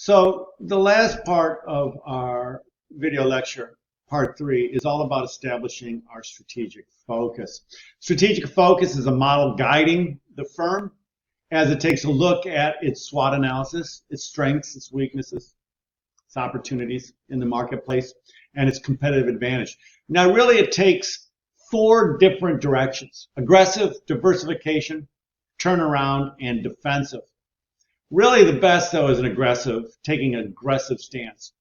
So the last part of our video lecture, part 3, is all about establishing our strategic focus. Strategic focus is a model guiding the firm as it takes a look at its SWOT analysis, its strengths, its weaknesses, its opportunities in the marketplace, and its competitive advantage. Now, really, it takes 4 different directions: aggressive, diversification, turnaround, and defensive. Really, the best, though, is an aggressive, taking an aggressive stance.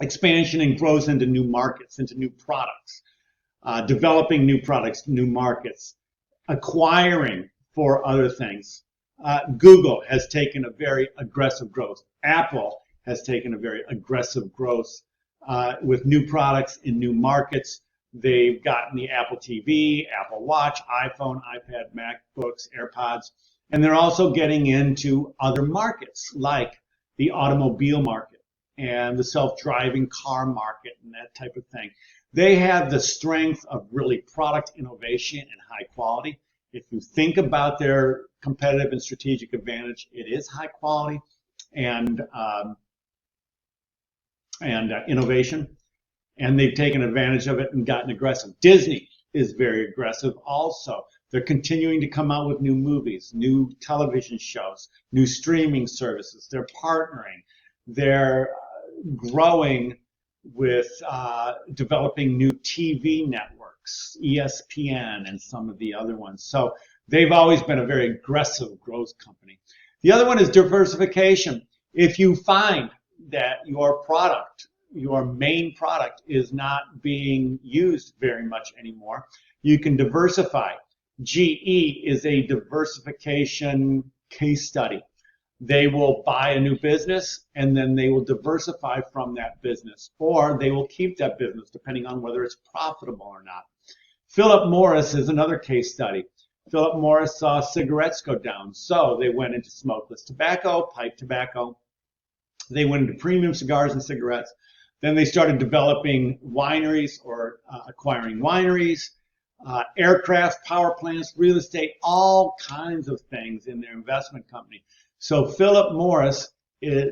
Expansion and growth into new markets, into new products, developing new products, new markets, acquiring for other things. Google has taken a very aggressive growth. Apple has taken a very aggressive growth with new products in new markets. They've gotten the Apple TV, Apple Watch, iPhone, iPad, MacBooks, AirPods, and they're also getting into other markets like the automobile market and the self-driving car market and that type of thing. They have the strength of really product innovation and high quality. If you think about their competitive and strategic advantage, it is high quality and innovation, and they've taken advantage of it and gotten aggressive. Disney is very aggressive also. They're continuing to come out with new movies, new television shows, new streaming services. They're partnering. They're growing with developing new TV networks, ESPN and some of the other ones. So they've always been a very aggressive growth company. The other one is diversification. If you find that your product, your main product, is not being used very much anymore, you can diversify. GE is a diversification case study. They will buy a new business and then they will diversify from that business, or they will keep that business depending on whether it's profitable or not. Philip Morris is another case study. Philip Morris saw cigarettes go down, so they went into smokeless tobacco, pipe tobacco. They went into premium cigars and cigarettes. Then they started developing wineries or acquiring wineries, aircraft, power plants, real estate, all kinds of things in their investment company. So Philip Morris,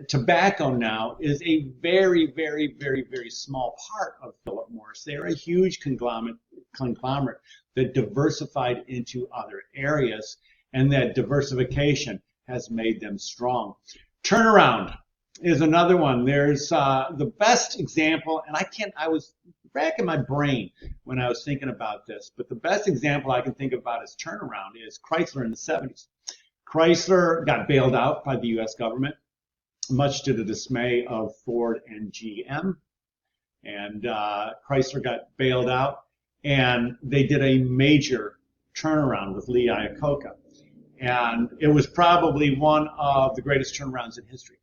tobacco now is a very, very, very, very small part of Philip Morris. They are a huge conglomerate that diversified into other areas, and that diversification has made them strong. Turnaround is another one. There's the best example, and I was racking my brain when I was thinking about this, but the best example I can think about as turnaround is Chrysler in the 70s. Chrysler got bailed out by the U.S. government, much to the dismay of Ford and GM. And Chrysler got bailed out, and they did a major turnaround with Lee Iacocca. And it was probably one of the greatest turnarounds in history.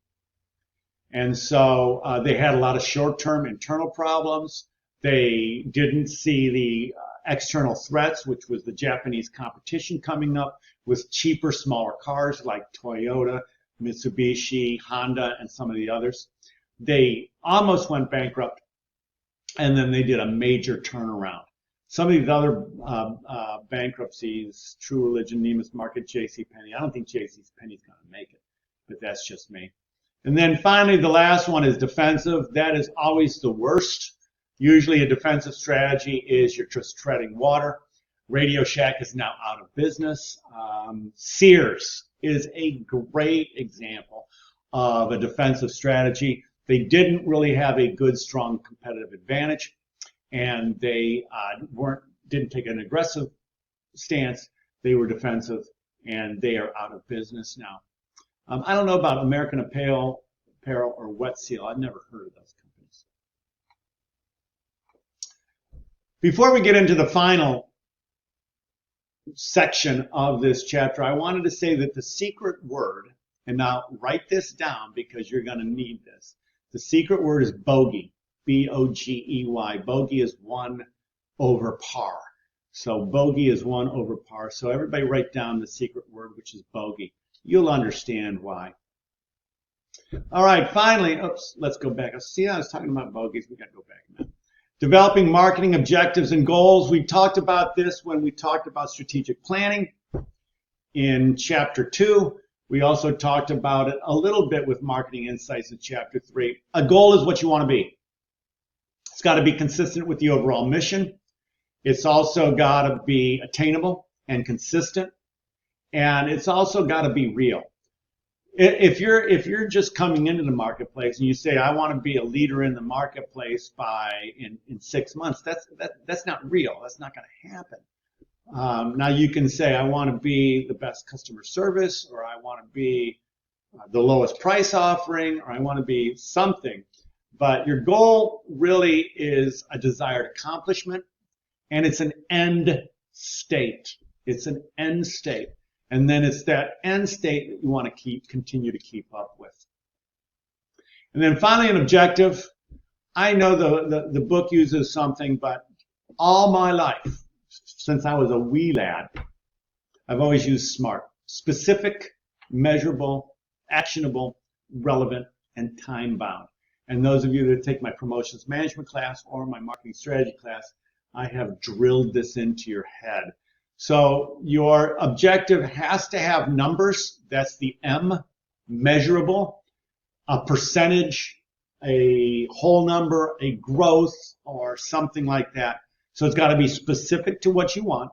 And so they had a lot of short-term internal problems. They didn't see the external threats, which was the Japanese competition coming up with cheaper, smaller cars like Toyota, Mitsubishi, Honda, and some of the others. They almost went bankrupt, and then they did a major turnaround. Some of these other bankruptcies, True Religion, Neiman's Market, JCPenney, I don't think JCPenney's going to make it, but that's just me. And then finally, the last one is defensive. That is always the worst. Usually a defensive strategy is you're just treading water. Radio Shack is now out of business. Sears is a great example of a defensive strategy. They didn't really have a good, strong competitive advantage, and they didn't take an aggressive stance. They were defensive, and they are out of business now. I don't know about American Apparel or Wet Seal. I've never heard of those companies. Before we get into the final section of this chapter, I wanted to say that the secret word, and now write this down because you're going to need this. The secret word is bogey, B-O-G-E-Y. Bogey is 1 over par. So bogey is 1 over par. So everybody write down the secret word, which is bogey. You'll understand why. All right, finally, let's go back. See, I was talking about bogeys. We got to go back a minute. Developing marketing objectives and goals. We talked about this when we talked about strategic planning in chapter 2. We also talked about it a little bit with Marketing Insights in Chapter 3. A goal is what you want to be. It's got to be consistent with the overall mission. It's also got to be attainable and consistent. And it's also got to be real. If you're just coming into the marketplace and you say, I want to be a leader in the marketplace in 6 months, that's not real. That's not going to happen. Now you can say, I want to be the best customer service, or I want to be the lowest price offering, or I want to be something. But your goal really is a desired accomplishment, and it's an end state. It's an end state. And then it's that end state that you want to continue to keep up with. And then finally, an objective. I know the book uses something, but all my life, since I was a wee lad, I've always used SMART. Specific, measurable, actionable, relevant, and time-bound. And those of you that take my promotions management class or my marketing strategy class, I have drilled this into your head. So your objective has to have numbers. That's the M, measurable, a percentage, a whole number, a growth, or something like that. So it's got to be specific to what you want.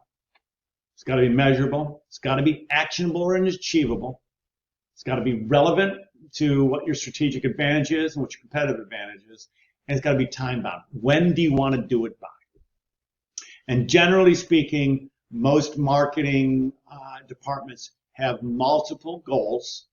It's got to be measurable. It's got to be actionable and achievable. It's got to be relevant to what your strategic advantage is and what your competitive advantage is. And it's got to be time-bound. When do you want to do it by? And generally speaking, most marketing departments have multiple goals,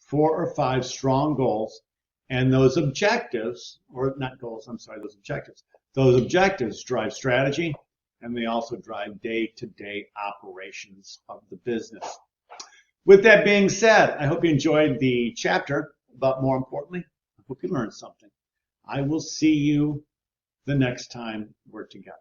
4 or 5 strong goals, and those objectives, or not goals, I'm sorry, those objectives drive strategy, and they also drive day-to-day operations of the business. With that being said, I hope you enjoyed the chapter, but more importantly, I hope you learned something. I will see you the next time we're together.